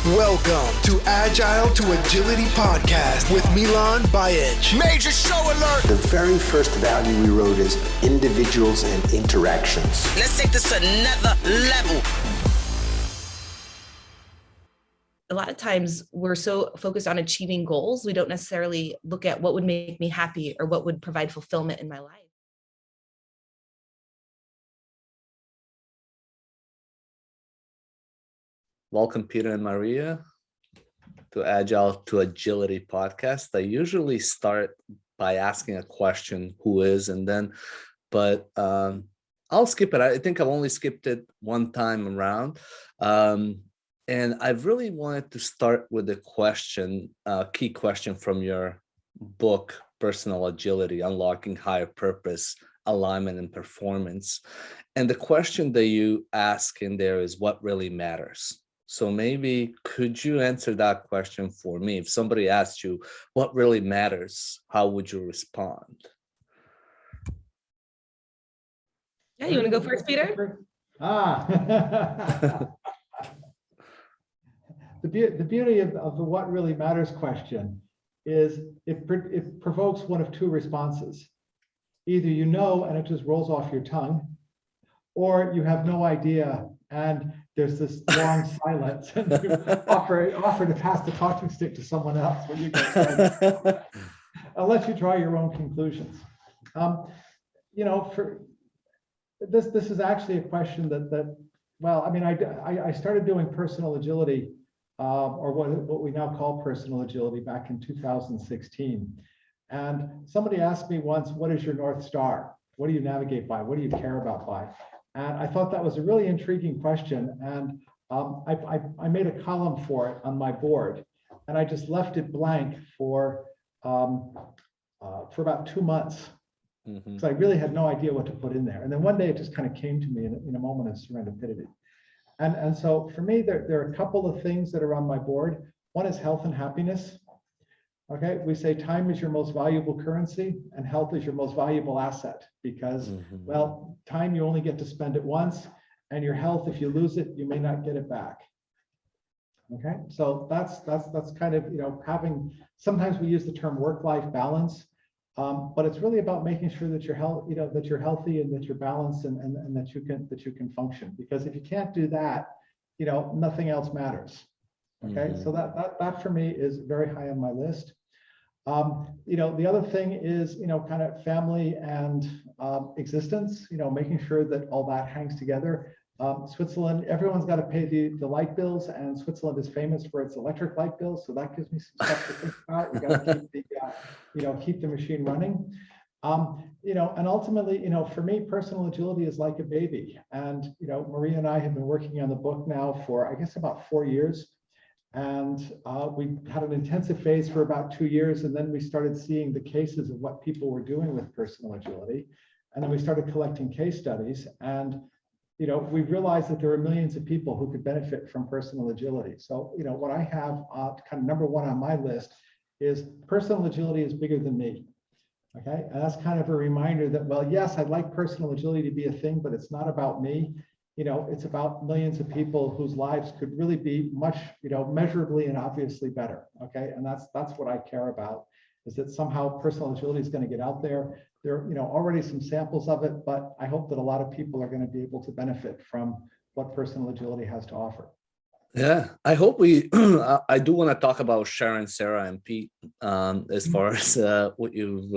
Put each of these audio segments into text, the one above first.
Welcome to Agile to Agility podcast with Milan Bajic. Major show alert! The very first value we wrote is individuals and interactions. Let's take this to another level. A lot of times we're so focused on achieving goals, we don't necessarily look at what would make me happy or what would provide fulfillment in my life. Welcome, Peter and Maria, to Agile to Agility podcast. I usually start by asking a question, who is, and then, but I'll skip it. I think I've only skipped it one time around. And I really wanted to start with a question, key question from your book, Personal Agility, Unlocking Higher Purpose, Alignment, and Performance. And the question that you ask in there is, what really matters? So maybe could you answer that question for me? If somebody asked you what really matters, how would you respond? Yeah, you want to go first, Peter? The beauty of the what really matters question is it provokes one of two responses. Either you know and it just rolls off your tongue, or you have no idea and there's this long silence and you offer to pass the talking stick to someone else when you get started. I'll let you draw your own conclusions. For this is actually a question I started doing personal agility or what we now call personal agility back in 2016. And somebody asked me once, what is your North Star? What do you navigate by? What do you care about by? And I thought that was a really intriguing question. And I made a column for it on my board. And I just left it blank for about 2 months. So I really had no idea what to put in there. And then one day it just kind of came to me in a moment of serendipity. And so for me, there are a couple of things that are on my board. One is health and happiness. Okay, we say time is your most valuable currency and health is your most valuable asset because, well, time you only get to spend it once, and your health, if you lose it, you may not get it back. Okay, so that's kind of, having, sometimes we use the term work-life balance, but it's really about making sure that you're healthy and that you're balanced and that you can function. Because if you can't do that, nothing else matters. Okay, so that for me is very high on my list. The other thing is, kind of family and existence, making sure that all that hangs together. Switzerland, everyone's got to pay the light bills, and Switzerland is famous for its electric light bills. So that gives me some stuff to think about. You got to keep the machine running. And ultimately, for me, personal agility is like a baby. And, Maria and I have been working on the book now for, I guess, about 4 years. And we had an intensive phase for about 2 years. And then we started seeing the cases of what people were doing with personal agility. And then we started collecting case studies. And, we realized that there were millions of people who could benefit from personal agility. So, what I have kind of number one on my list is personal agility is bigger than me. Okay, and that's kind of a reminder that, well, yes, I'd like personal agility to be a thing, but it's not about me. It's about millions of people whose lives could really be much, measurably and obviously better. Okay, and that's what I care about, is that somehow personal agility is going to get out there. There are, already some samples of it, but I hope that a lot of people are going to be able to benefit from what personal agility has to offer. Yeah, I hope I do want to talk about Sharon, Sarah, and Pete as far as what you've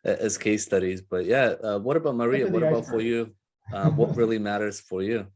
as case studies. But yeah, what about Maria? What about for you? What really matters for you?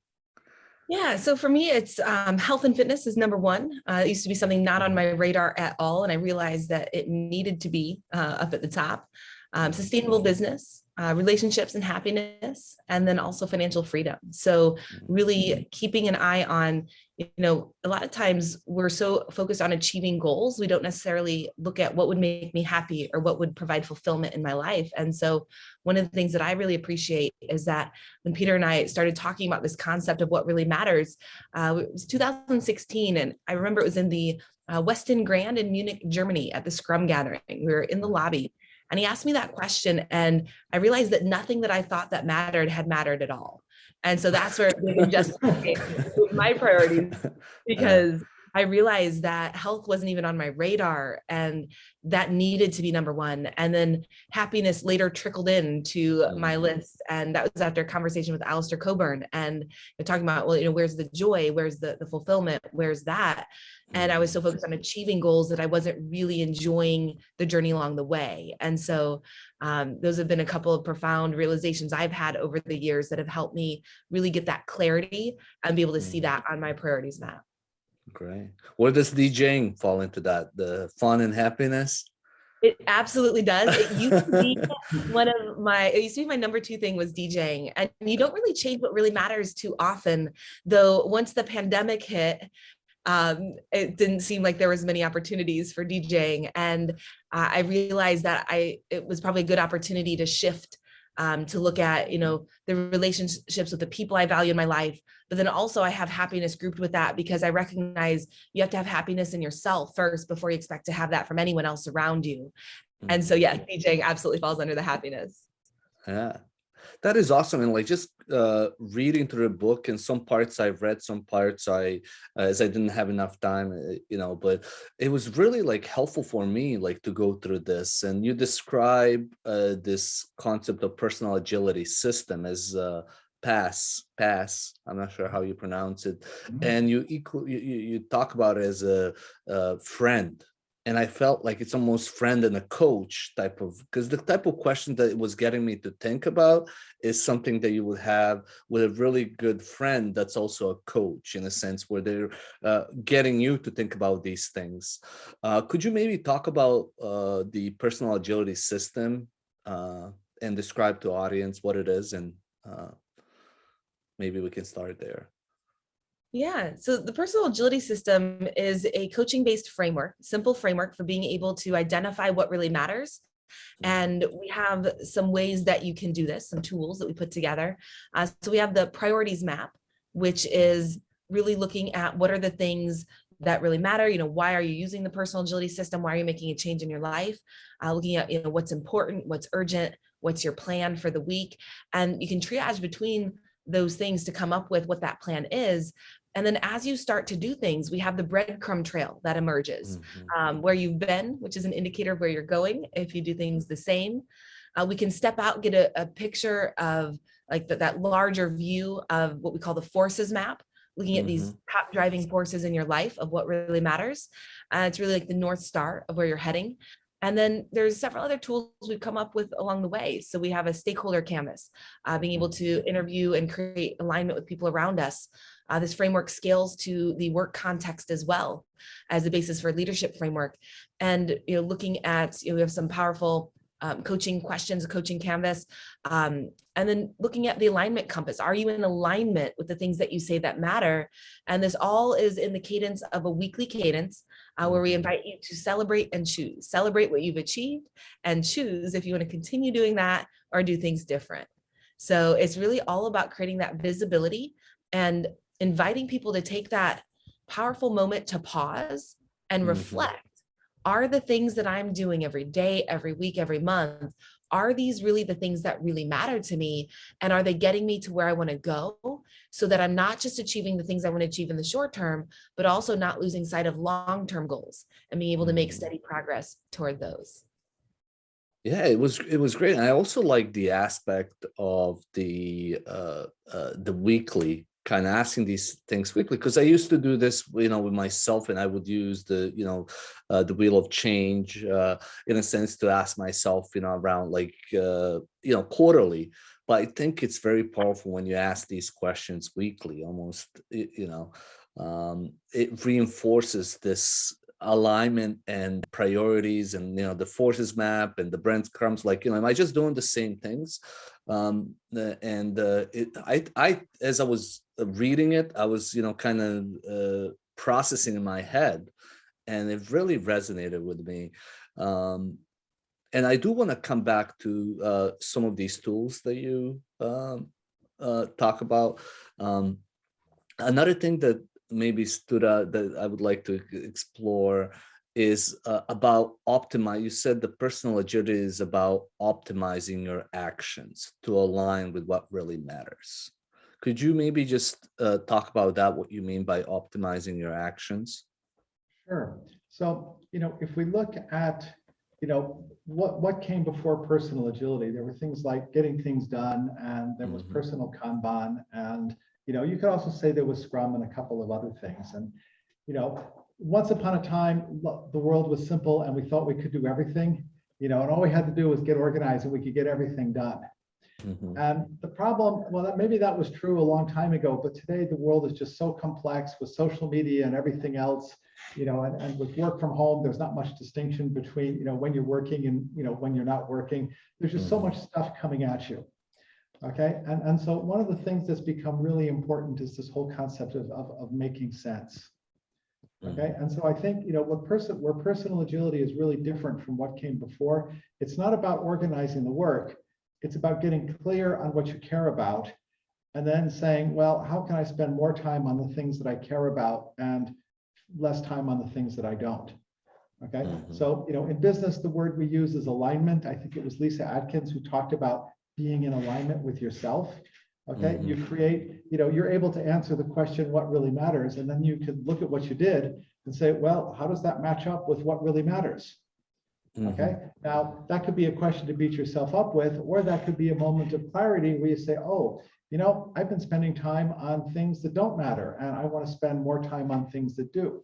Yeah, so for me, it's health and fitness is number one. It used to be something not on my radar at all, and I realized that it needed to be up at the top. Sustainable business, relationships and happiness, and then also financial freedom. So really keeping an eye on, a lot of times we're so focused on achieving goals, we don't necessarily look at what would make me happy or what would provide fulfillment in my life. And so one of the things that I really appreciate is that when Peter and I started talking about this concept of what really matters, it was 2016. And I remember it was in the Westin Grand in Munich, Germany at the Scrum gathering. We were in the lobby. And he asked me that question, and I realized that nothing that I thought that mattered had mattered at all. And so that's where it just became my priorities, because I realized that health wasn't even on my radar, and that needed to be number one. And then happiness later trickled into my list. And that was after a conversation with Alistair Coburn, and talking about, well, where's the joy? Where's the fulfillment? Where's that? And I was so focused on achieving goals that I wasn't really enjoying the journey along the way. And so those have been a couple of profound realizations I've had over the years that have helped me really get that clarity and be able to see that on my priorities map. Great. Where does DJing fall into that? The fun and happiness? It absolutely does. It used to be my number two thing was DJing. And you don't really change what really matters too often, though once the pandemic hit, it didn't seem like there was many opportunities for DJing. And I realized that it was probably a good opportunity to shift, to look at, the relationships with the people I value in my life. But then also I have happiness grouped with that, because I recognize you have to have happiness in yourself first before you expect to have that from anyone else around you. And so, yeah, DJing absolutely falls under the happiness. Yeah. That is awesome. And like just reading through the book, and some parts I've read, some parts as I didn't have enough time, but it was really like helpful for me, like to go through this. And you describe this concept of personal agility system as pass. I'm not sure how you pronounce it. And you talk about it as a friend. And I felt like it's almost friend and a coach type of, because the type of question that it was getting me to think about is something that you would have with a really good friend that's also a coach, in a sense, where they're getting you to think about these things. Could you maybe talk about the personal agility system and describe to the audience what it is? And maybe we can start there. Yeah, so the personal agility system is a coaching-based framework, simple framework for being able to identify what really matters. And we have some ways that you can do this, some tools that we put together. So we have the priorities map, which is really looking at what are the things that really matter. Why are you using the personal agility system? Why are you making a change in your life? Looking at, what's important, what's urgent, what's your plan for the week. And you can triage between those things to come up with what that plan is. And then as you start to do things, we have the breadcrumb trail that emerges, where you've been, which is an indicator of where you're going if you do things the same. We can step out, get a picture of like that larger view of what we call the forces map, looking at these top driving forces in your life of what really matters. It's really like the North Star of where you're heading. And then there's several other tools we've come up with along the way. So we have a stakeholder canvas, being able to interview and create alignment with people around us. This framework scales to the work context as well as the basis for a leadership framework. And looking at, we have some powerful coaching questions, a coaching canvas, and then looking at the alignment compass. Are you in alignment with the things that you say that matter? And this all is in the cadence of a weekly cadence where we invite you to celebrate and choose. Celebrate what you've achieved and choose if you want to continue doing that or do things different. So it's really all about creating that visibility and inviting people to take that powerful moment to pause and reflect. Are the things that I'm doing every day, every week, every month, are these really the things that really matter to me? And are they getting me to where I want to go, so that I'm not just achieving the things I want to achieve in the short term, but also not losing sight of long-term goals and being able to make steady progress toward those? Yeah, it was great. And I also like the aspect of the weekly, kind of asking these things weekly, because I used to do this, with myself, and I would use the wheel of change, in a sense, to ask myself, around like, quarterly. But I think it's very powerful when you ask these questions weekly, almost, it reinforces this alignment and priorities, and the forces map and the breadcrumbs, like, am I just doing the same things? I as I was reading it, I was kind of processing in my head, and it really resonated with me. And I do want to come back to some of these tools that you talk about. Another thing that maybe stood out that I would like to explore is about you said the personal agility is about optimizing your actions to align with what really matters. Could you maybe just talk about that, what you mean by optimizing your actions? Sure. So, if we look at, what came before personal agility, there were things like getting things done, and there was personal Kanban, and, you could also say there was Scrum and a couple of other things. And, once upon a time, the world was simple and we thought we could do everything, and all we had to do was get organized and we could get everything done. And the problem, well, maybe that was true a long time ago, but today the world is just so complex with social media and everything else, and with work from home, there's not much distinction between, when you're working and, when you're not working. There's just so much stuff coming at you. Okay. And so one of the things that's become really important is this whole concept of making sense. Okay. And so I think, where personal agility is really different from what came before, it's not about organizing the work. It's about getting clear on what you care about and then saying, well, how can I spend more time on the things that I care about and less time on the things that I don't? Okay. So, in business, the word we use is alignment. I think it was Lisa Atkins who talked about being in alignment with yourself. Okay. You create, you're able to answer the question, what really matters? And then you can look at what you did and say, well, how does that match up with what really matters? Okay. Now that could be a question to beat yourself up with, or that could be a moment of clarity where you say, oh, I've been spending time on things that don't matter, and I want to spend more time on things that do.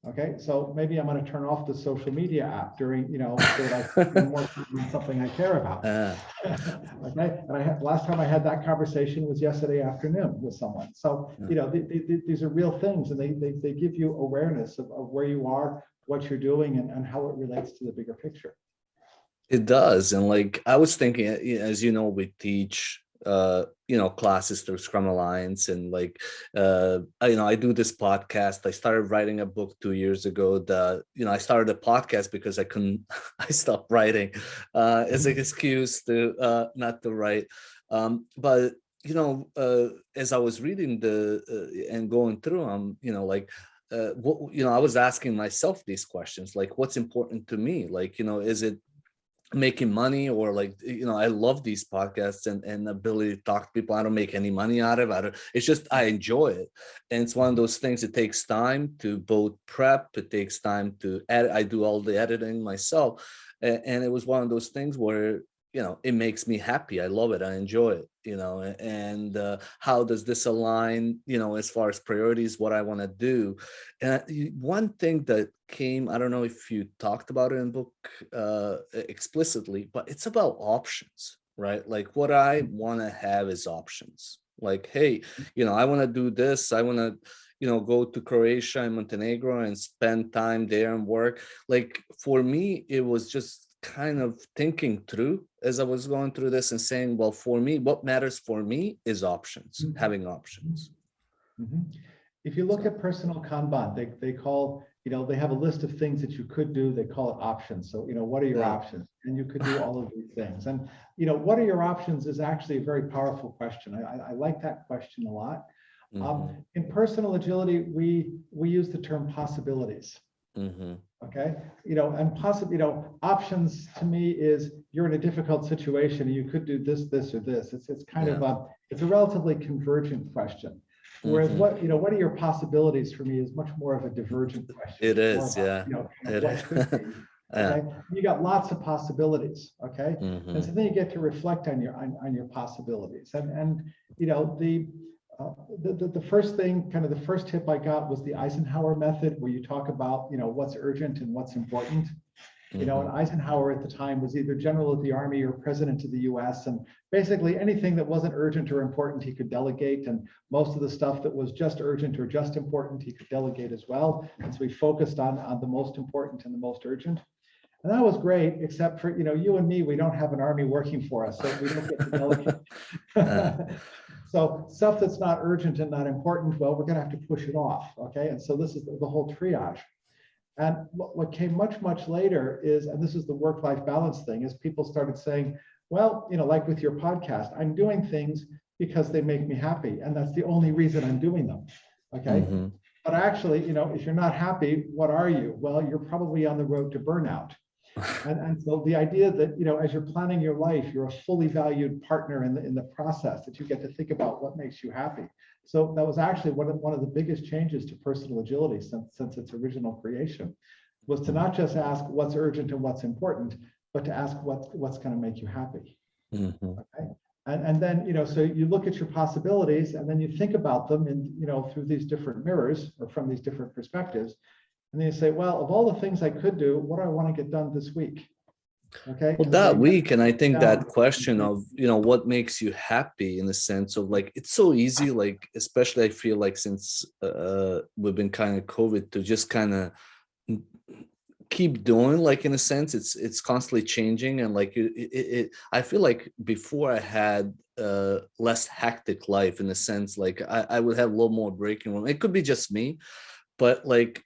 Okay. So maybe I'm going to turn off the social media app during, so that I can spend more time on something I care about. Okay. And last time I had that conversation was yesterday afternoon with someone. So, these are real things, and they give you awareness of where you are, what you're doing, and how it relates to the bigger picture. It does. And like, I was thinking, as we teach, classes through Scrum Alliance, and like, I do this podcast. I started writing a book 2 years ago. I started a podcast because I stopped writing as an excuse to not to write. But as I was reading and going through them, I was asking myself these questions, like, what's important to me? Like, is it making money, or like, I love these podcasts and ability to talk to people. I don't make any money out of it. It's just, I enjoy it. And it's one of those things, it takes time to both prep, it takes time to edit. I do all the editing myself. And it was one of those things where, it makes me happy. I love it. I enjoy it, and how does this align, as far as priorities, what I want to do. And one thing that came, I don't know if you talked about it in the book explicitly, but it's about options, right? Like, what I want to have is options. Like, hey, I want to do this. I want to, go to Croatia and Montenegro and spend time there and work. Like, for me, it was just kind of thinking through as I was going through this and saying, well, for me, what matters for me is options, having options. If you look at personal Kanban, they call, they have a list of things that you could do. They call it options. So, what are your options? And you could do all of these things. And, what are your options is actually a very powerful question. I like that question a lot. In personal agility, we use the term possibilities. Okay. And possibly, options to me is you're in a difficult situation and you could do this, this, or this. It's kind of it's a relatively convergent question. Whereas what are your possibilities for me is much more of a divergent question. It is, about, what could be. Okay. You got lots of possibilities. Okay. And so then you get to reflect on your possibilities. And the first thing, kind of the first tip I got was the Eisenhower Method, where you talk about, what's urgent and what's important. And Eisenhower at the time was either general of the army or president of the US. And basically anything that wasn't urgent or important, he could delegate. And most of the stuff that was just urgent or just important, he could delegate as well. And so we focused on the most important and the most urgent. And that was great, except for, you and me, we don't have an army working for us, so we don't get to delegate. So stuff that's not urgent and not important, well, we're going to have to push it off. Okay. And so this is the whole triage. And what came much, much later is, and this is the work-life balance thing, is people started saying, well, like with your podcast, I'm doing things because they make me happy. And that's the only reason I'm doing them. Okay. But actually, if you're not happy, what are you? Well, you're probably on the road to burnout. And so the idea that, as you're planning your life, you're a fully valued partner in the process, that you get to think about what makes you happy. So that was actually one of the biggest changes to personal agility since its original creation, was to not just ask what's urgent and what's important, but to ask what's going to make you happy. Okay? And then, so you look at your possibilities and then you think about them in, through these different mirrors or from these different perspectives. And then you say, well, of all the things I could do, what do I want to get done this week? Okay. Well, that week, and I think that question of, what makes you happy, in the sense of like, it's so easy, like, especially I feel like since we've been kind of COVID, to just kind of keep doing, like, in a sense, it's constantly changing. And like, I feel like before I had less hectic life, in the sense, like I would have a little more breaking room. It could be just me, but like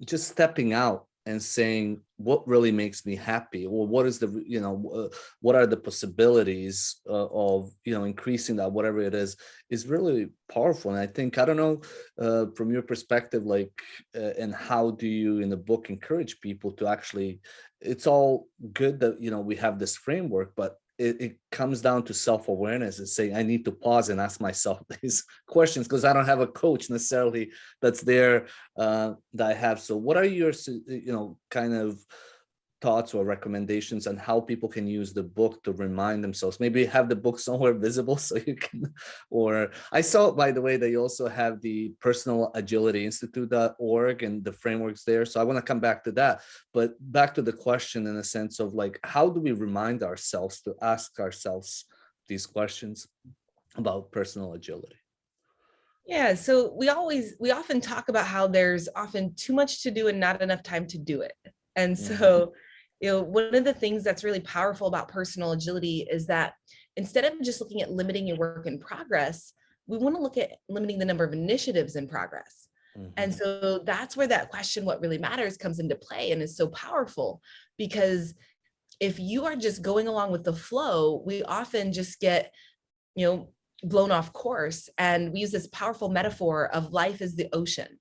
just stepping out and saying what really makes me happy, or what is the what are the possibilities of increasing that, whatever it is really powerful. And I think, I don't know, from your perspective, like and how do you in the book encourage people to actually, it's all good that we have this framework, but it comes down to self-awareness and saying, I need to pause and ask myself these questions, because I don't have a coach necessarily that's there that I have. So what are your, kind of thoughts or recommendations on how people can use the book to remind themselves? Maybe have the book somewhere visible so you can, or I saw, by the way, that you also have the Personal Agility Institute.org and the frameworks there. So I want to come back to that, but back to the question in a sense of like, how do we remind ourselves to ask ourselves these questions about personal agility? Yeah, so we often talk about how there's often too much to do and not enough time to do it. And so, one of the things that's really powerful about personal agility is that instead of just looking at limiting your work in progress, we want to look at limiting the number of initiatives in progress. And so that's where that question, what really matters, comes into play and is so powerful, because if you are just going along with the flow, we often just get, blown off course. And we use this powerful metaphor of life is the ocean.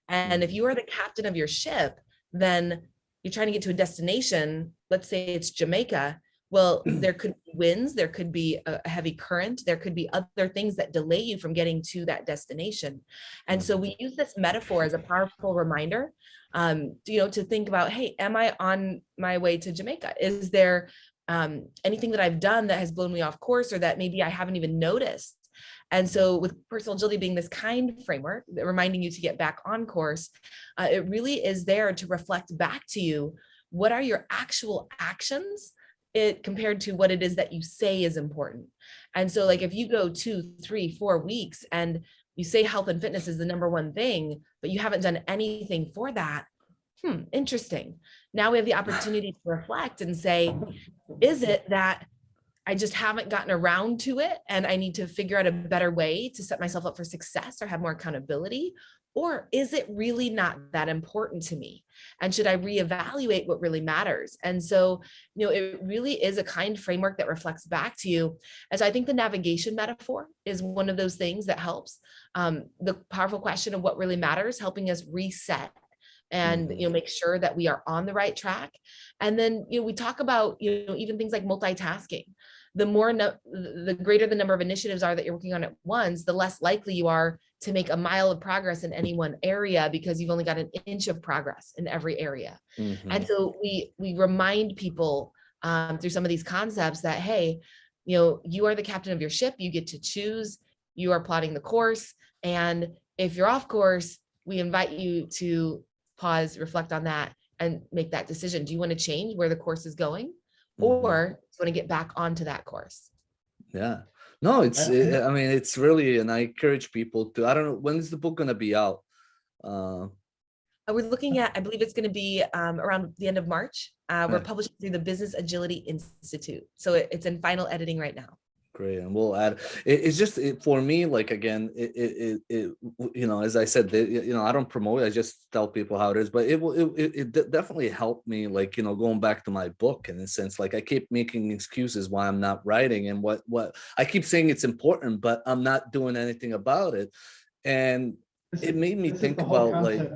And if you are the captain of your ship, then you're trying to get to a destination, let's say it's Jamaica. Well, there could be winds, there could be a heavy current, there could be other things that delay you from getting to that destination. And so we use this metaphor as a powerful reminder, to think about, hey, am I on my way to Jamaica? Is there anything that I've done that has blown me off course, or that maybe I haven't even noticed? And so with personal agility being this kind framework, reminding you to get back on course, it really is there to reflect back to you, what are your actual actions compared to what it is that you say is important. And so like if you go 2, 3, 4 weeks and you say health and fitness is the number one thing, but you haven't done anything for that, interesting. Now we have the opportunity to reflect and say, is it that I just haven't gotten around to it and I need to figure out a better way to set myself up for success or have more accountability? Or is it really not that important to me? And should I reevaluate what really matters? And so, it really is a kind framework that reflects back to you. As I think the navigation metaphor is one of those things that helps. The powerful question of what really matters, helping us reset and make sure that we are on the right track. And then we talk about even things like multitasking. The greater the number of initiatives are that you're working on at once, the less likely you are to make a mile of progress in any one area, because you've only got an inch of progress in every area. And so we remind people through some of these concepts that, hey, you are the captain of your ship, you get to choose, you are plotting the course. And if you're off course, we invite you to pause, reflect on that, and make that decision. Do you want to change where the course is going, or do you want to get back onto that course? Yeah, no, it's really, and I encourage people to, I don't know, when is the book going to be out? We're looking at, I believe it's going to be around the end of March. We're publishing through the Business Agility Institute. So it's in final editing right now. Great. And we'll add, it's just for me, like, again, as I said, I don't promote it, I just tell people how it is, but it definitely helped me, like, going back to my book, in a sense, like I keep making excuses why I'm not writing, and what I keep saying it's important, but I'm not doing anything about it. And it made me think about, like,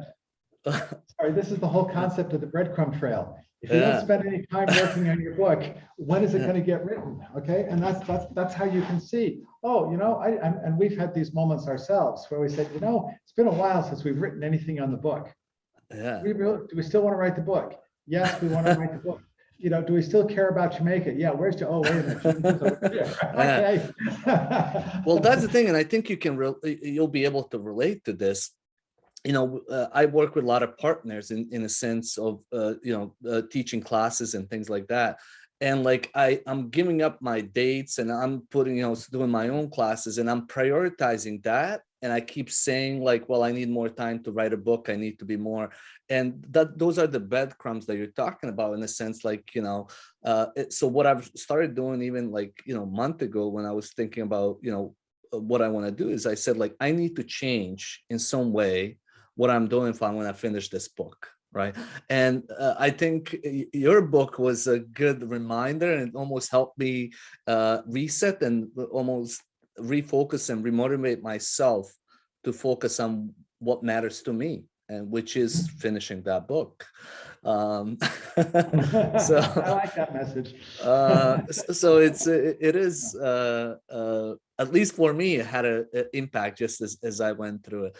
Sorry, this is the whole concept of the breadcrumb trail. If you don't Yeah. spend any time working on your book, when is it going to get written? Okay, and that's how you can see. Oh, and we've had these moments ourselves where we said, it's been a while since we've written anything on the book. Yeah. Do we still want to write the book? Yes, we want to write the book. Do we still care about Jamaica? Yeah, wait a minute. Okay. Well, that's the thing, and I think you'll be able to relate to this. I work with a lot of partners in a sense of teaching classes and things like that, and like I'm giving up my dates and I'm putting doing my own classes, and I'm prioritizing that. And I keep saying like, well, I need more time to write a book. I need to be more. And those are the breadcrumbs that you're talking about in a sense, like, so what I've started doing even like, a month ago when I was thinking about, what I want to do is I said, like, I need to change in some way what I'm doing if I'm going to finish this book. Right. And I think your book was a good reminder, and it almost helped me reset and almost refocus and remotivate myself to focus on what matters to me, and which is finishing that book. So I like that message. So it is at least for me, it had an impact just as I went through it.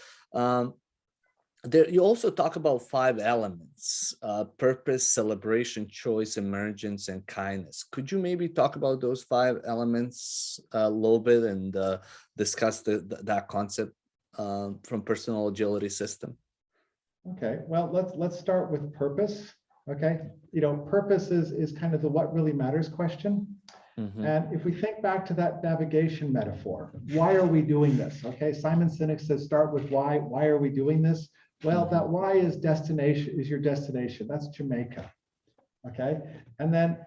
There, you also talk about 5 elements: purpose, celebration, choice, emergence, and kindness. Could you maybe talk about those 5 elements a little bit and discuss that concept from personal agility system? Okay, well, let's start with purpose. Okay, purpose is kind of the what really matters question. Mm-hmm. And if we think back to that navigation metaphor, why are we doing this? Okay, Simon Sinek says start with why. Why are we doing this? Well, that why is your destination. That's Jamaica. Okay. And then,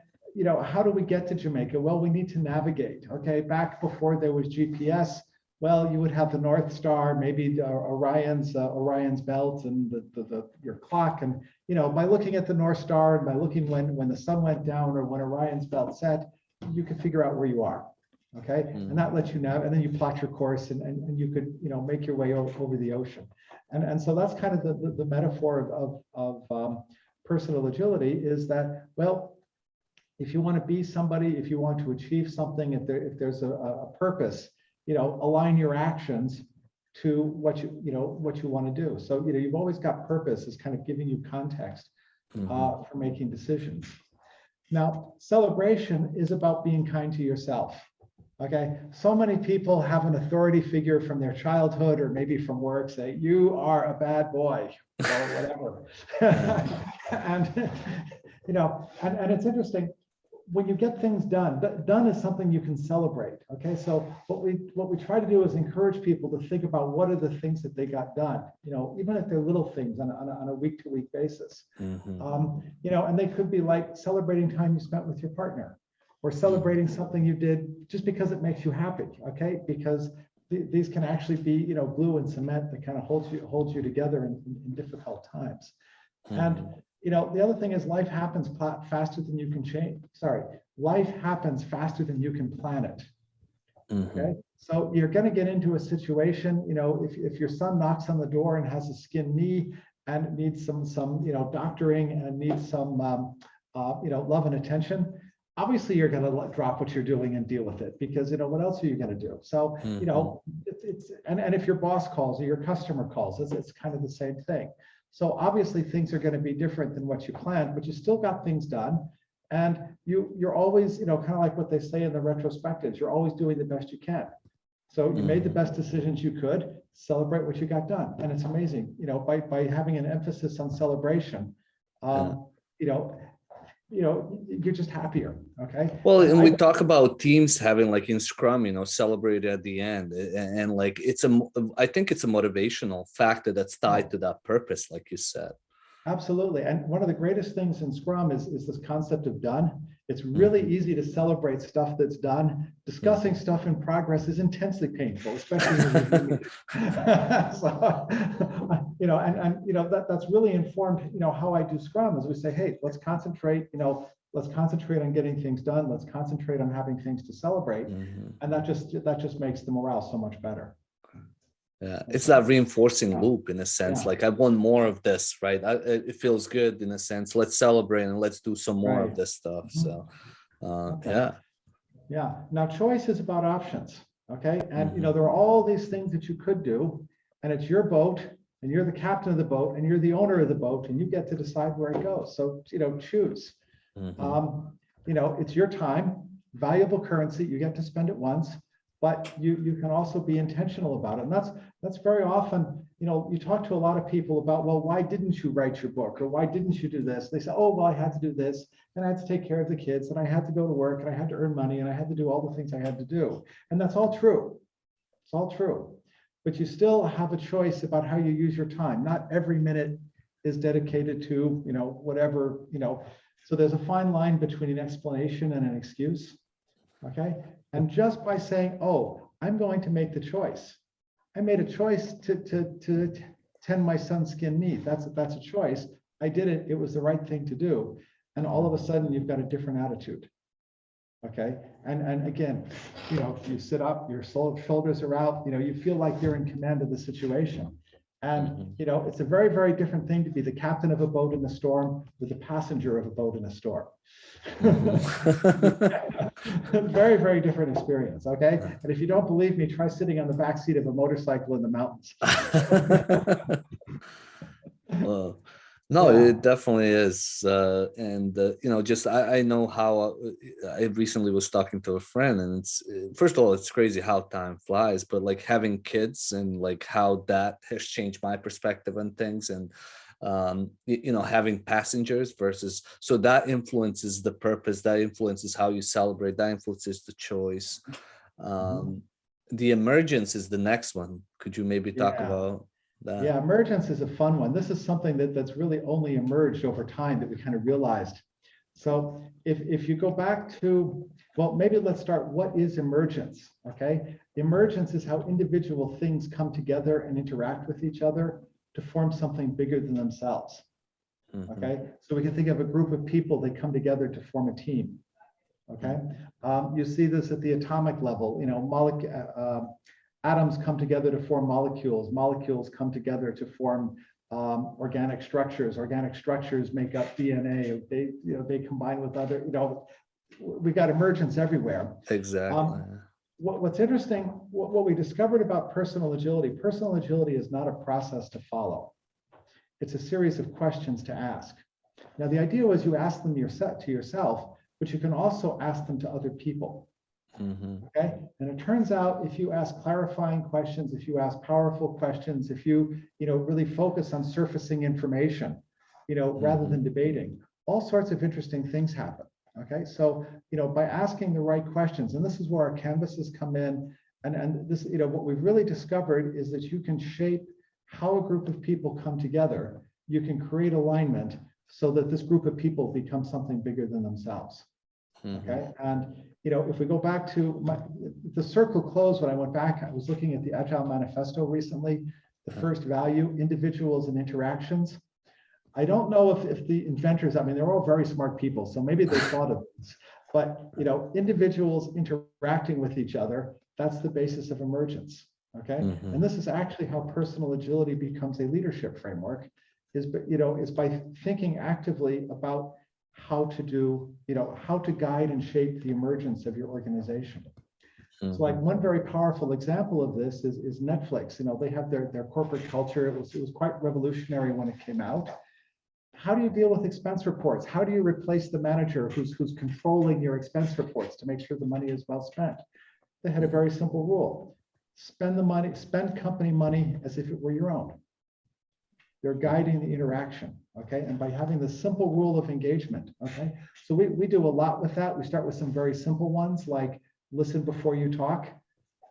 how do we get to Jamaica? Well, we need to navigate. Okay. Back before there was GPS, well, you would have the North Star, maybe Orion's belt and your clock. And, by looking at the North Star and by looking when the sun went down or when Orion's belt set, you could figure out where you are. Okay. And that lets you know, and then you plot your course and you could, make your way over the ocean. And so that's kind of the metaphor of personal agility is that, well, if you want to be somebody, if you want to achieve something, if there's a purpose, align your actions to what you want to do. So, you've always got purpose is kind of giving you context for making decisions. Now, celebration is about being kind to yourself. Okay, so many people have an authority figure from their childhood or maybe from work say, you are a bad boy or whatever. And, and it's interesting when you get things done. Done is something you can celebrate. Okay, so what we try to do is encourage people to think about what are the things that they got done, even if they're little things on a week-to-week basis. And they could be like celebrating time you spent with your partner, or celebrating something you did just because it makes you happy, okay? Because these can actually be, glue and cement that kind of holds you together in difficult times. And, the other thing is life happens faster than you can change. Sorry, life happens faster than you can plan it, okay? So you're going to get into a situation, if your son knocks on the door and has a skinned knee and needs some doctoring and needs some, love and attention, obviously you're going to drop what you're doing and deal with it because, what else are you going to do? So, and if your boss calls or your customer calls, it's kind of the same thing. So obviously things are going to be different than what you planned, but you still got things done. And you're always, kind of like what they say in the retrospectives, you're always doing the best you can. So you made the best decisions you could, celebrate what you got done. And it's amazing, by having an emphasis on celebration, you're just happier. Okay. Well, and we talk about teams having like in Scrum, celebrate at the end, and like I think it's a motivational factor that's tied to that purpose, like you said. Absolutely. And one of the greatest things in Scrum is this concept of done. It's really easy to celebrate stuff that's done. Discussing stuff in progress is intensely painful, especially when so, that's really informed, how I do Scrum is we say, hey, let's concentrate, on getting things done. Let's concentrate on having things to celebrate. And that just makes the morale so much better. Yeah, it's that reinforcing Yeah. loop in a sense. Yeah. Like I want more of this, right? It feels good in a sense. Let's celebrate and let's do some more of Right. this stuff. Mhm. So, Okay. yeah. Yeah. Now, choice is about options. Okay. And, Mhm. there are all these things that you could do, and it's your boat, and you're the captain of the boat, and you're the owner of the boat, and you get to decide where it goes. So, choose. Mhm. It's your time, valuable currency. You get to spend it once, but you can also be intentional about it. And that's very often, you talk to a lot of people about, well, why didn't you write your book? Or why didn't you do this? They say, oh, well, I had to do this, and I had to take care of the kids, and I had to go to work, and I had to earn money, and I had to do all the things I had to do. And that's all true. It's all true. But you still have a choice about how you use your time. Not every minute is dedicated to, whatever, So there's a fine line between an explanation and an excuse. Okay. And just by saying, oh, I'm going to make the choice. I made a choice to tend my son's skin needs. That's a choice. I did it. It was the right thing to do. And all of a sudden you've got a different attitude. Okay. And again, you sit up, your shoulders are out, you feel like you're in command of the situation. And, it's a very, very different thing to be the captain of a boat in a storm with the passenger of a boat in a storm. Very, very different experience. Okay. And if you don't believe me, try sitting on the back seat of a motorcycle in the mountains. Well, no, Yeah. it definitely is. And, just I know how I recently was talking to a friend, and it's first of all, it's crazy how time flies, but like having kids and like how that has changed my perspective on things, and having passengers versus, so that influences the purpose, that influences how you celebrate, that influences the choice. The emergence is the next one. Could you maybe talk about that? Yeah, emergence is a fun one. This is something that's really only emerged over time that we kind of realized. So if you go back to, well, maybe let's start, what is emergence? Okay, emergence is how individual things come together and interact with each other to form something bigger than themselves. Okay, so we can think of a group of people that come together to form a team. Okay, you see this at the atomic level, atoms come together to form molecules. Molecules come together to form organic structures. Organic structures make up DNA. They combine with other. We got emergence everywhere. Exactly. What's interesting, what we discovered about personal agility is not a process to follow. It's a series of questions to ask. Now, the idea was you ask them to yourself, but you can also ask them to other people. Okay, and it turns out if you ask clarifying questions, if you ask powerful questions, if you really focus on surfacing information, rather than debating, all sorts of interesting things happen. Okay, so by asking the right questions, and this is where our canvases come in, and this what we've really discovered is that you can shape how a group of people come together. You can create alignment so that this group of people becomes something bigger than themselves. Okay, and if we go back to the circle closed when I went back, I was looking at the Agile Manifesto recently. The first value, individuals and interactions. I don't know if the inventors, I mean, they're all very smart people, so maybe they thought of this, but individuals interacting with each other, that's the basis of emergence. Okay, and this is actually how personal agility becomes a leadership framework, is by thinking actively about how to do, how to guide and shape the emergence of your organization. So like one very powerful example of this is Netflix. They have their corporate culture. It was quite revolutionary when it came out. How do you deal with expense reports? How do you replace the manager who's controlling your expense reports to make sure the money is well spent? They had a very simple rule. Spend the money, spend company money as if it were your own. They're guiding the interaction, okay? And by having the simple rule of engagement, okay? So we do a lot with that. We start with some very simple ones like listen before you talk,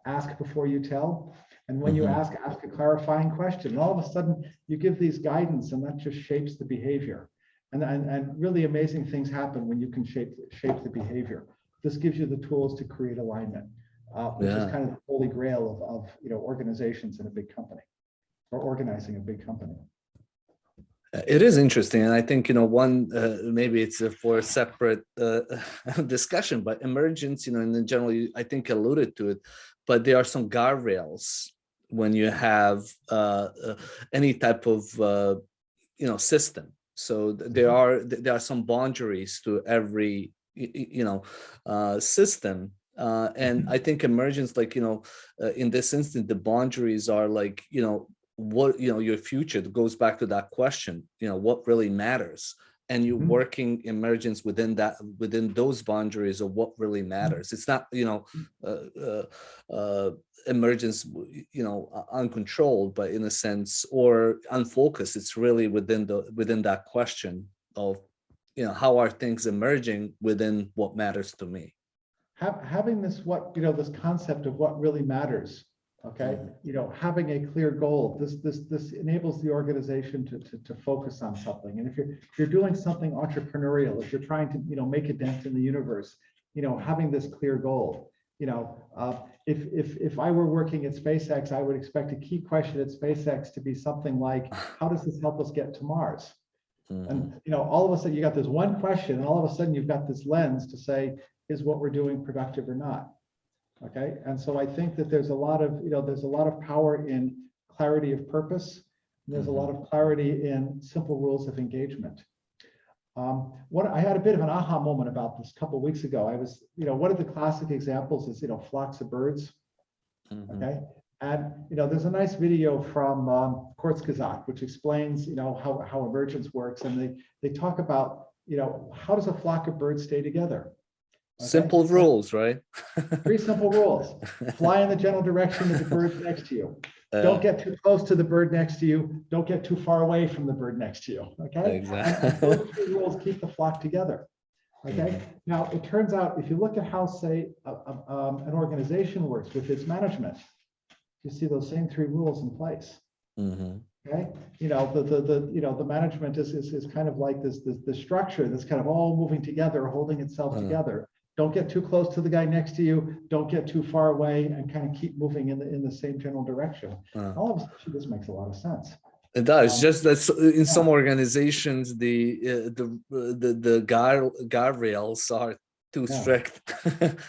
ask before you tell. And when you ask a clarifying question. And all of a sudden you give these guidance and that just shapes the behavior. And really amazing things happen when you can shape the behavior. This gives you the tools to create alignment, which is kind of the holy grail of organizations in a big company, or organizing a big company. It is interesting, and I think one maybe it's for a separate discussion, but emergence, in general, I think alluded to it, but there are some guardrails when you have any type of system. So there are some boundaries to every system, and I think emergence, like in this instance, the boundaries are like what your future. It goes back to that question, what really matters, and you're working emergence within those boundaries of what really matters. It's not emergence uncontrolled, but in a sense, or unfocused. It's really within that question of how are things emerging within what matters to me. Having this this concept of what really matters. Okay, having a clear goal. This enables the organization to focus on something. And if you're doing something entrepreneurial, if you're trying to make a dent in the universe, having this clear goal. If I were working at SpaceX, I would expect a key question at SpaceX to be something like, how does this help us get to Mars? And all of a sudden you got this one question, and all of a sudden you've got this lens to say, is what we're doing productive or not? Okay, and so I think that there's a lot of power in clarity of purpose. There's a lot of clarity in simple rules of engagement. I had a bit of an aha moment about this a couple of weeks ago. I was, one of the classic examples is, flocks of birds. Okay, and there's a nice video from Kurzgesagt, which explains, how emergence works, and they talk about, how does a flock of birds stay together? Okay. Simple rules, right? 3 simple rules. Fly in the general direction of the bird next to you. Don't get too close to the bird next to you. Don't get too far away from the bird next to you. Okay. Exactly. And those 3 rules keep the flock together. Okay. Now it turns out, if you look at how, say, an organization works with its management, you see those same 3 rules in place. Okay. The management is kind of like this structure that's kind of all moving together, holding itself together. Don't get too close to the guy next to you. Don't get too far away, and kind of keep moving in the same general direction. All of a sudden, this makes a lot of sense. It does. Just that in some organizations, the guardrails are too strict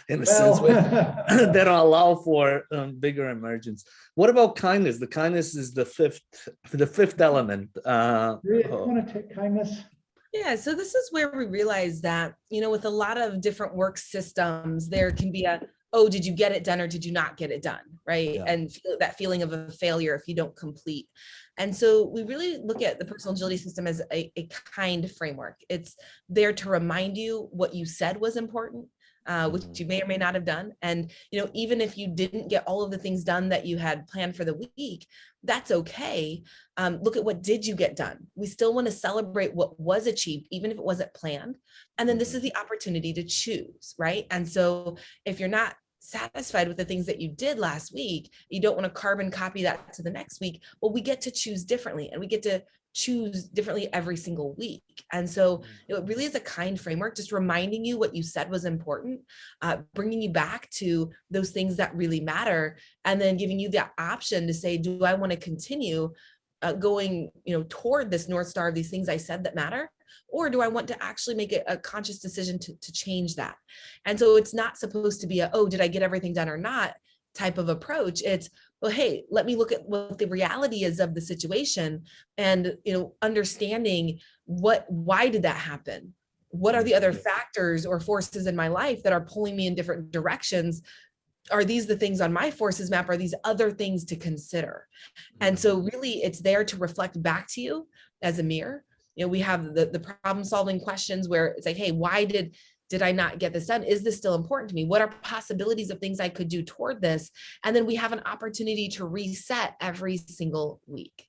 in a sense. They don't allow for bigger emergence. What about kindness? The kindness is the fifth element. Maria, you want to take kindness? Yeah, so this is where we realize that, with a lot of different work systems, there can be oh, did you get it done or did you not get it done, right? Yeah. And that feeling of a failure if you don't complete. And so we really look at the personal agility system as a kind framework. It's there to remind you what you said was important, which you may or may not have done. And, even if you didn't get all of the things done that you had planned for the week, that's okay. Look at what did you get done. We still want to celebrate what was achieved, even if it wasn't planned. And then this is the opportunity to choose, right? And so if you're not satisfied with the things that you did last week, you don't want to carbon copy that to the next week. Well, we get to choose differently, and we get to choose differently every single week. And so it really is a kind framework, just reminding you what you said was important, bringing you back to those things that really matter, and then giving you the option to say, do I want to continue going, toward this North Star of these things I said that matter? Or do I want to actually make a conscious decision to change that? And so it's not supposed to be oh, did I get everything done or not type of approach. It's, well, hey, let me look at what the reality is of the situation, and, understanding why did that happen? What are the other factors or forces in my life that are pulling me in different directions? Are these the things on my forces map? Are these other things to consider? And so really it's there to reflect back to you as a mirror. We have the problem solving questions where it's like, hey, why did I not get this done? Is this still important to me? What are possibilities of things I could do toward this? And then we have an opportunity to reset every single week.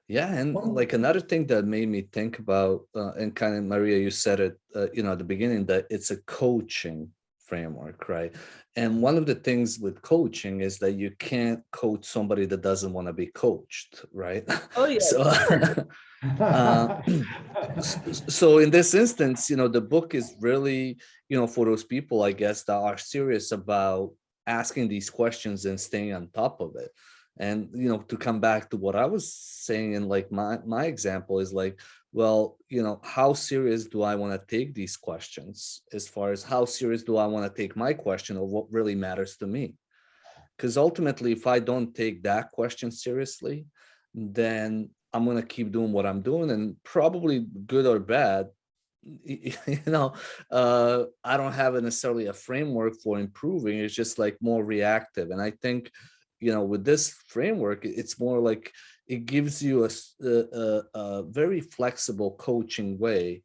Yeah, and like another thing that made me think about, and kind of Maria, you said it, at the beginning, that it's a coaching framework, right? And one of the things with coaching is that you can't coach somebody that doesn't want to be coached, right? Oh yeah. So in this instance, the book is really, for those people, I guess, that are serious about asking these questions and staying on top of it. And, to come back to what I was saying in like my example is like, well, how serious do I want to take these questions, as far as how serious do I want to take my question of what really matters to me? Because ultimately, if I don't take that question seriously, then I'm going to keep doing what I'm doing, and probably good or bad, I don't have necessarily a framework for improving. It's just like more reactive. And I think, with this framework, it's more like it gives you a very flexible coaching way,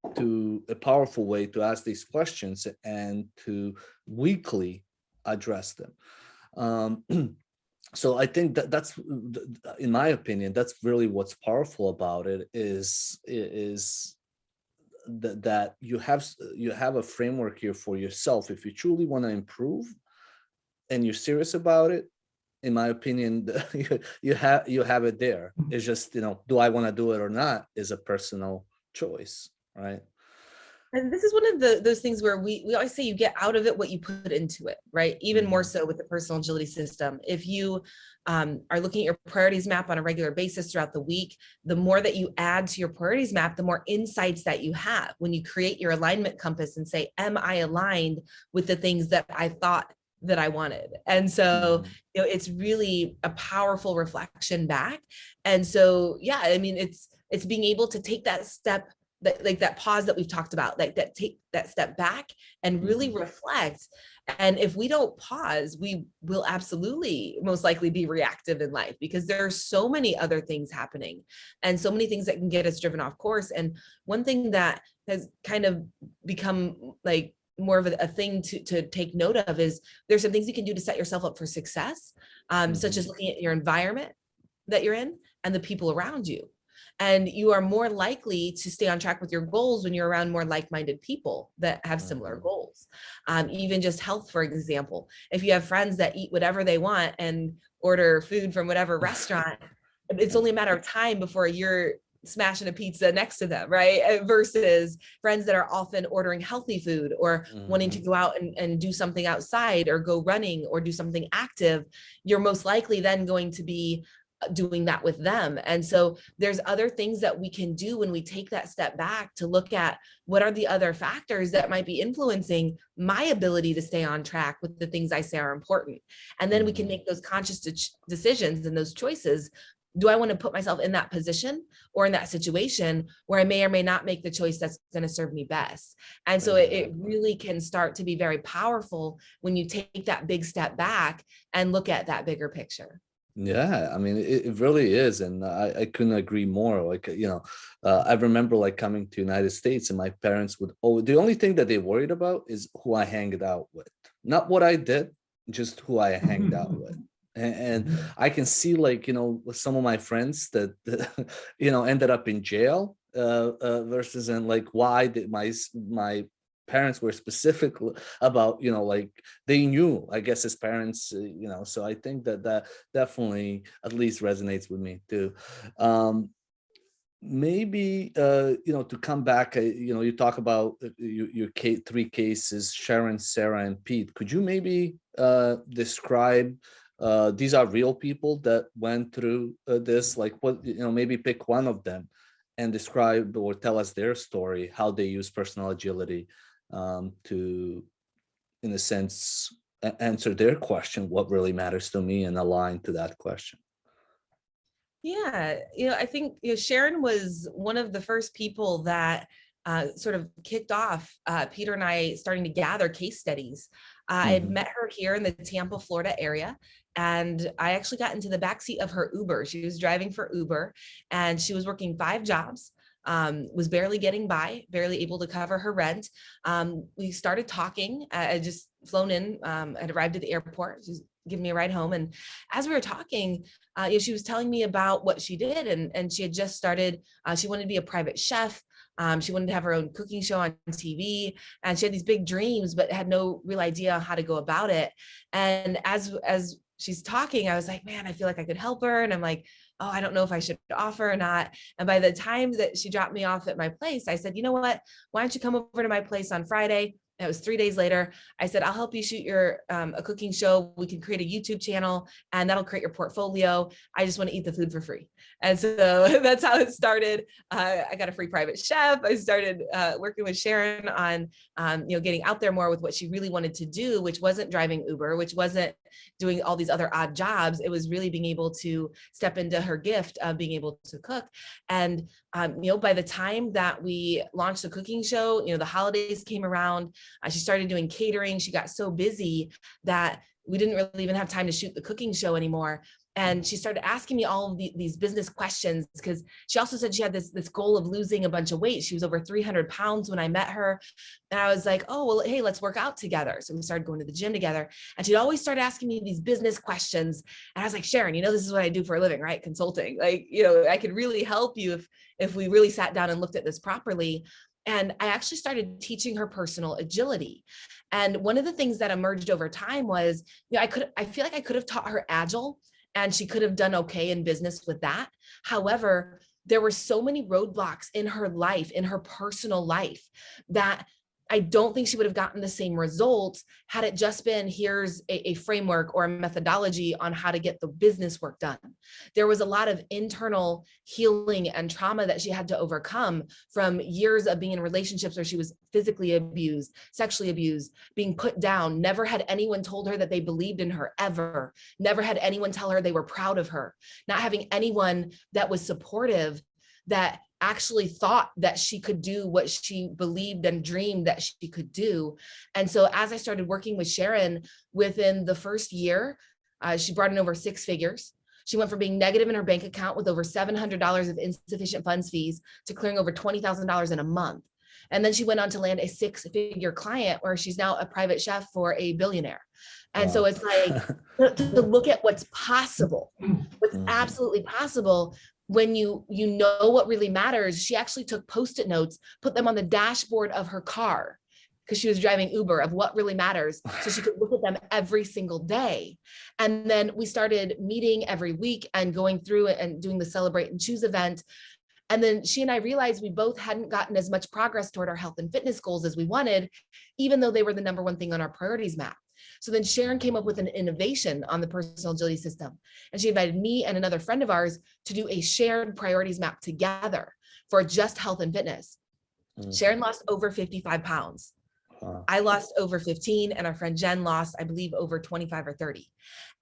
a powerful way to ask these questions and to weekly address them. So I think that's, in my opinion, that's really what's powerful about it is that you have a framework here for yourself. If you truly want to improve and you're serious about it, in my opinion, you have it there. It's just, do I want to do it or not is a personal choice, right? And this is one of those things where we always say you get out of it what you put into it, right? Even more so with the personal agility system. If you are looking at your priorities map on a regular basis throughout the week, the more that you add to your priorities map, the more insights that you have. When you create your alignment compass and say, am I aligned with the things that I thought that I wanted? And so, it's really a powerful reflection back. And so, yeah, I mean, it's being able to take that step, that pause that we've talked about, that take that step back and really reflect. And if we don't pause, we will absolutely most likely be reactive in life, because there are so many other things happening and so many things that can get us driven off course. And one thing that has kind of become like more of a thing to take note of is there's some things you can do to set yourself up for success, such as looking at your environment that you're in and the people around you. And you are more likely to stay on track with your goals when you're around more like-minded people that have similar goals. Even just health, for example, if you have friends that eat whatever they want and order food from whatever restaurant, it's only a matter of time before you're smashing a pizza next to them, right? Versus friends that are often ordering healthy food or wanting to go out and do something outside or go running or do something active. You're most likely then going to be doing that with them. And so there's other things that we can do when we take that step back to look at what are the other factors that might be influencing my ability to stay on track with the things I say are important. And then we can make those conscious decisions and those choices. Do I want to put myself in that position or in that situation where I may or may not make the choice that's going to serve me best? And so it really can start to be very powerful when you take that big step back and look at that bigger picture. Yeah, I mean, it really is. And I couldn't agree more. Like, I remember like coming to United States and my parents the only thing that they worried about is who I hanged out with, not what I did, just who I hanged out with. And I can see like, with some of my friends that, ended up in jail versus in like, why did my parents were specific about, like they knew, I guess, as parents, so I think that definitely at least resonates with me too. Maybe, to come back, you talk about your three cases, Sharon, Sarah, and Pete. Could you maybe describe, these are real people that went through this, like what, maybe pick one of them and describe or tell us their story, how they use personal agility to, in a sense, answer their question, what really matters to me, and align to that question. Yeah, I think Sharon was one of the first people that sort of kicked off Peter and I starting to gather case studies. I had met her here in the Tampa, Florida area, and I actually got into the backseat of her Uber. She was driving for Uber, and she was working 5 jobs. Was barely getting by, barely able to cover her rent. We started talking. I just flown in, I'd arrived at the airport. She was giving me a ride home. And as we were talking, she was telling me about what she did. And she had just started, she wanted to be a private chef. She wanted to have her own cooking show on TV. And she had these big dreams, but had no real idea how to go about it. And as she's talking, I was like, man, I feel like I could help her. And I'm like, oh, I don't know if I should offer or not. And by the time that she dropped me off at my place, I said, you know what, why don't you come over to my place on Friday? It was 3 days later. I said, I'll help you shoot your a cooking show. We can create a YouTube channel and that'll create your portfolio. I just want to eat the food for free. And so that's how it started. I got a free private chef. I started working with Sharon on, getting out there more with what she really wanted to do, which wasn't driving Uber, which wasn't doing all these other odd jobs. It was really being able to step into her gift of being able to cook. And, by the time that we launched the cooking show, the holidays came around, she started doing catering. She got so busy that we didn't really even have time to shoot the cooking show anymore. And she started asking me all of these business questions, because she also said she had this goal of losing a bunch of weight. She was over 300 pounds when I met her. And I was like, oh, well, hey, let's work out together. So we started going to the gym together. And she'd always start asking me these business questions. And I was like, Sharon, this is what I do for a living, right? Consulting. Like, I could really help you if we really sat down and looked at this properly. And I actually started teaching her personal agility. And one of the things that emerged over time was, I feel like I could have taught her Agile, and she could have done okay in business with that. However, there were so many roadblocks in her life, in her personal life, that I don't think she would have gotten the same results had it just been, here's a framework or a methodology on how to get the business work done. There was a lot of internal healing and trauma that she had to overcome from years of being in relationships where she was physically abused, sexually abused, being put down, never had anyone told her that they believed in her ever, never had anyone tell her they were proud of her, not having anyone that was supportive, that actually thought that she could do what she believed and dreamed that she could do. And so as I started working with Sharon, within the first year, she brought in over 6 figures. She went from being negative in her bank account with over $700 of insufficient funds fees to clearing over $20,000 in a month. And then she went on to land a 6-figure client where she's now a private chef for a billionaire. And so it's like to look at what's possible, what's absolutely possible. When you know what really matters. She actually took Post-it notes, put them on the dashboard of her car, because she was driving Uber, of what really matters, so she could look at them every single day. And then we started meeting every week and going through it and doing the Celebrate and Choose event. And then she and I realized we both hadn't gotten as much progress toward our health and fitness goals as we wanted, even though they were the number one thing on our priorities map. So then Sharon came up with an innovation on the personal agility system. And she invited me and another friend of ours to do a shared priorities map together for just health and fitness. Sharon lost over 55 pounds. I lost over 15, and our friend Jen lost, I believe, over 25 or 30.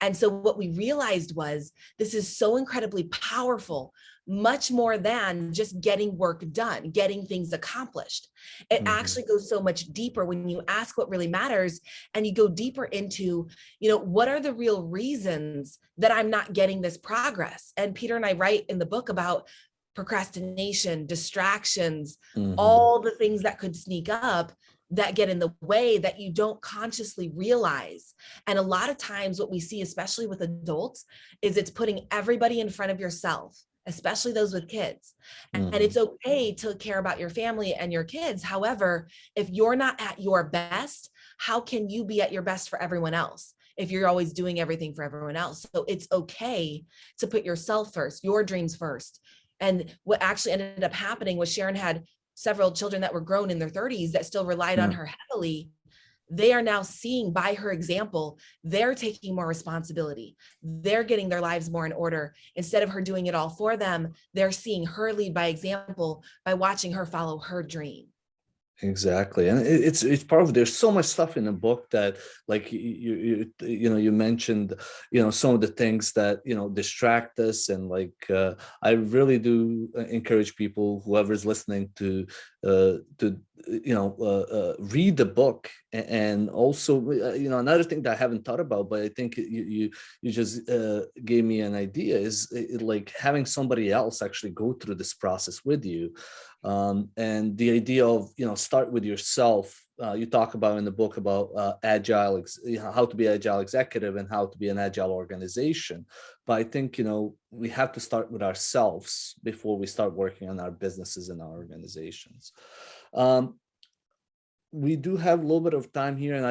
And so what we realized was, this is so incredibly powerful, much more than just getting work done, getting things accomplished. It actually goes so much deeper when you ask what really matters, and you go deeper into, what are the real reasons that I'm not getting this progress? And Peter and I write in the book about procrastination, distractions, all the things that could sneak up that get in the way that you don't consciously realize. And a lot of times what we see, especially with adults, is it's putting everybody in front of yourself, especially those with kids. And it's okay to care about your family and your kids. However, if you're not at your best, how can you be at your best for everyone else if you're always doing everything for everyone else? So it's okay to put yourself first, your dreams first. And what actually ended up happening was Sharon had several children that were grown in their 30s that still relied on her heavily. They are now seeing by her example, they're taking more responsibility. They're getting their lives more in order. Instead of her doing it all for them, they're seeing her lead by example by watching her follow her dream. Exactly. And it's part of, there's so much stuff in the book that, like you mentioned, some of the things that, distract us. And I really do encourage people, whoever's listening, to read the book. And also, another thing that I haven't thought about, but I think you just gave me an idea, is like having somebody else actually go through this process with you. And the idea of, start with yourself. You talk about in the book about agile, how to be an agile executive and how to be an agile organization. But I think, we have to start with ourselves before we start working on our businesses and our organizations. We do have a little bit of time here, and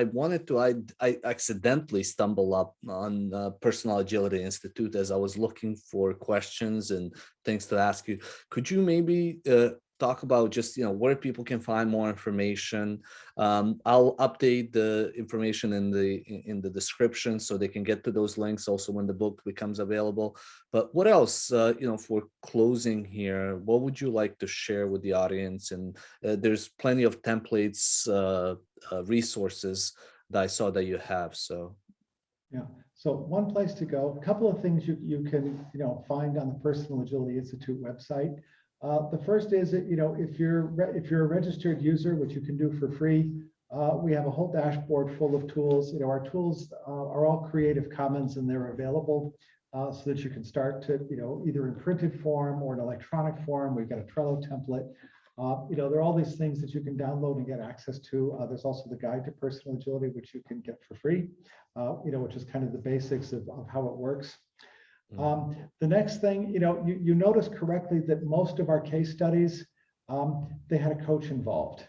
I accidentally stumbled up on Personal Agility Institute as I was looking for questions and things to ask you. Could you maybe talk about just, where people can find more information. I'll update the information in the description so they can get to those links also when the book becomes available. But what else, for closing here, what would you like to share with the audience? And there's plenty of templates, resources that I saw that you have. So yeah. So one place to go, a couple of things you can find on the Personal Agility Institute website. The first is that if you're a registered user, which you can do for free, we have a whole dashboard full of tools. Our tools are all Creative Commons, and they're available so that you can start to either in printed form or in electronic form. We've got a Trello template. There are all these things that you can download and get access to. There's also the Guide to Personal Agility, which you can get for free, which is kind of the basics of how it works. The next thing, you notice correctly that most of our case studies, they had a coach involved.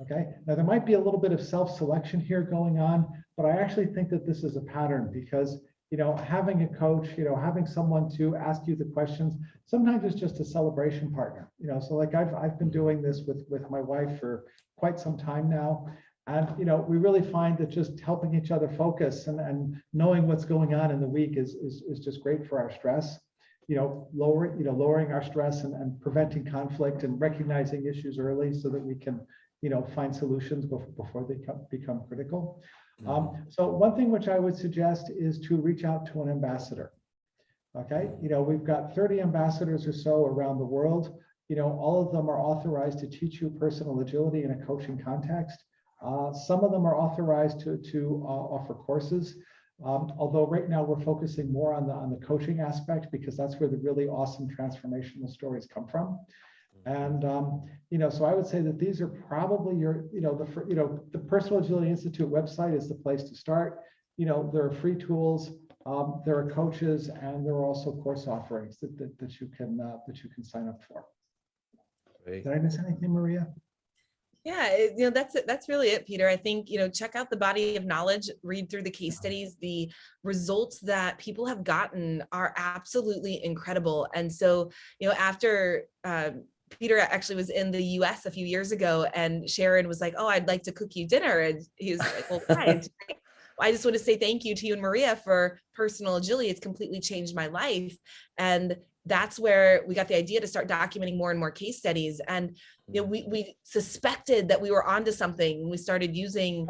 Okay, now there might be a little bit of self-selection here going on, but I actually think that this is a pattern because having a coach, having someone to ask you the questions, sometimes it's just a celebration partner. So like I've been doing this with my wife for quite some time now. And we really find that just helping each other focus and knowing what's going on in the week is just great for our stress. Lowering our stress and preventing conflict and recognizing issues early so that we can find solutions before they become critical. So one thing which I would suggest is to reach out to an ambassador. Okay, we've got 30 ambassadors or so around the world. All of them are authorized to teach you personal agility in a coaching context. Some of them are authorized to offer courses, although right now we're focusing more on the coaching aspect because that's where the really awesome transformational stories come from. And so I would say that these are probably the Personal Agility Institute website is the place to start. There are free tools, there are coaches, and there are also course offerings that you can sign up for. Great. Did I miss anything, Maria? Yeah, that's really it, Peter. I think, check out the body of knowledge, read through the case studies. The results that people have gotten are absolutely incredible. And so, after Peter actually was in the US a few years ago, and Sharon was like, "Oh, I'd like to cook you dinner." And he was like, "Well, why?" I just want to say thank you to you and Maria for personal agility. It's completely changed my life. And that's where we got the idea to start documenting more and more case studies. And we suspected that we were onto something when we started using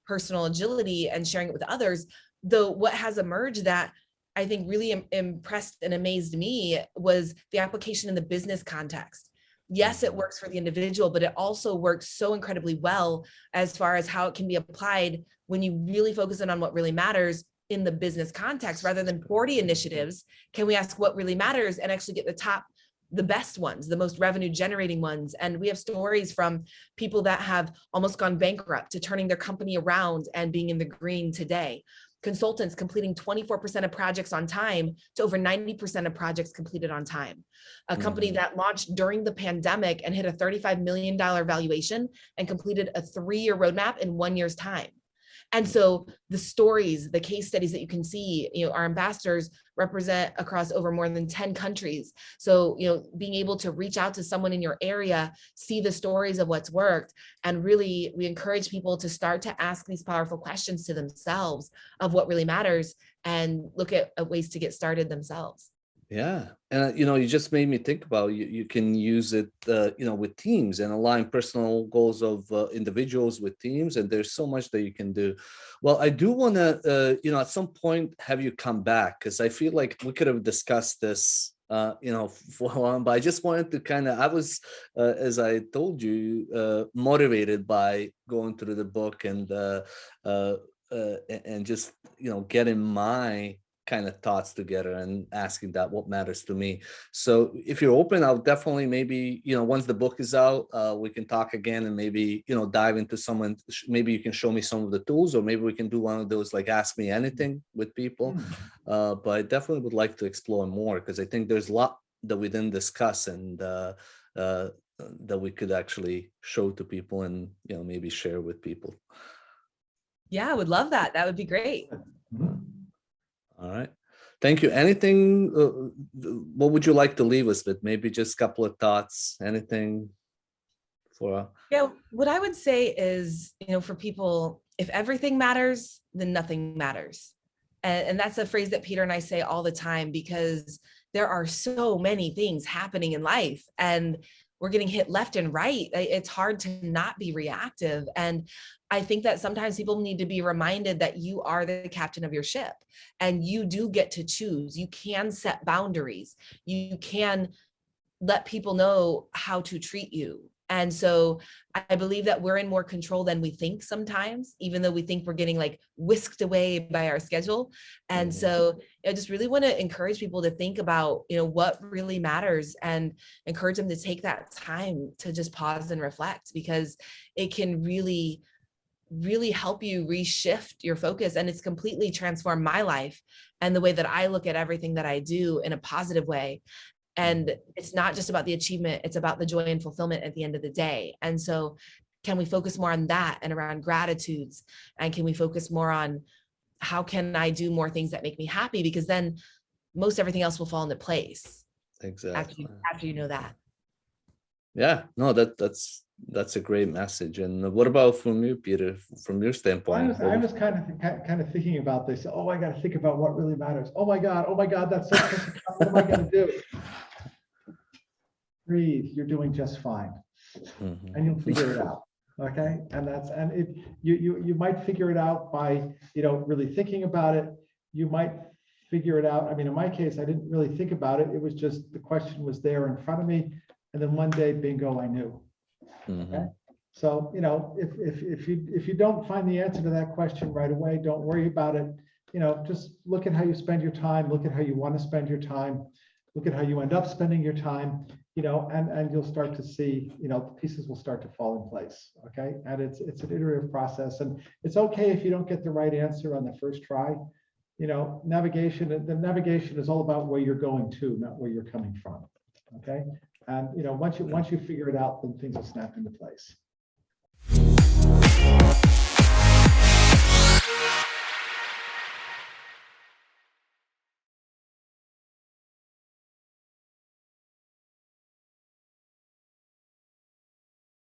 personal agility and sharing it with others. Though what has emerged that I think really impressed and amazed me was the application in the business context. Yes, it works for the individual, but it also works so incredibly well as far as how it can be applied when you really focus in on what really matters in the business context. Rather than 40 initiatives, can we ask what really matters and actually get the best ones, the most revenue generating ones? And we have stories from people that have almost gone bankrupt to turning their company around and being in the green today. Consultants completing 24% of projects on time to over 90% of projects completed on time. A company that launched during the pandemic and hit a $35 million valuation and completed a 3-year roadmap in 1 year's time. And so the stories, the case studies that you can see, our ambassadors represent across over more than 10 countries. So, being able to reach out to someone in your area, see the stories of what's worked, and really we encourage people to start to ask these powerful questions to themselves of what really matters and look at ways to get started themselves. Yeah. And, you just made me think about you can use it, with teams and align personal goals of individuals with teams. And there's so much that you can do. Well, I do want to, at some point have you come back because I feel like we could have discussed this, for a while, but I just wanted to I was, as I told you, motivated by going through the book and just, getting my kind of thoughts together and asking that what matters to me. So if you're open, I'll definitely maybe, once the book is out, we can talk again and maybe, dive into someone. Maybe you can show me some of the tools, or maybe we can do one of those like ask me anything with people. But I definitely would like to explore more because I think there's a lot that we didn't discuss and that we could actually show to people and, maybe share with people. Yeah, I would love that. That would be great. All right. Thank you. Anything, what would you like to leave us with? Maybe just a couple of thoughts, anything for? Yeah, what I would say is, for people, if everything matters, then nothing matters. And that's a phrase that Peter and I say all the time, because there are so many things happening in life and we're getting hit left and right. It's hard to not be reactive. And I think that sometimes people need to be reminded that you are the captain of your ship and you do get to choose. You can set boundaries. You can let people know how to treat you. And so I believe that we're in more control than we think sometimes, even though we think we're getting like whisked away by our schedule. And so I just really want to encourage people to think about, what really matters and encourage them to take that time to just pause and reflect, because it can really help you reshift your focus. And it's completely transformed my life and the way that I look at everything that I do in a positive way. And it's not just about the achievement, it's about the joy and fulfillment at the end of the day. And so can we focus more on that and around gratitudes? And can we focus more on how can I do more things that make me happy? Because then most everything else will fall into place. Exactly. After you know that. Yeah, no, that's a great message. And what about from you, Peter, from your standpoint? I was kind of thinking about this. Oh, I got to think about what really matters. Oh my God, that's so difficult. What am I going to do? Breathe. You're doing just fine, and you'll figure it out. Okay, you might figure it out by really thinking about it. You might figure it out. I mean, in my case, I didn't really think about it. It was just the question was there in front of me, and then one day, bingo, I knew. Okay. So, if you don't find the answer to that question right away, don't worry about it. Just look at how you spend your time, look at how you want to spend your time, look at how you end up spending your time, and you'll start to see, the pieces will start to fall in place. Okay. And it's an iterative process, and it's okay if you don't get the right answer on the first try. The navigation is all about where you're going to, not where you're coming from. Okay. And once you figure it out, then things will snap into place.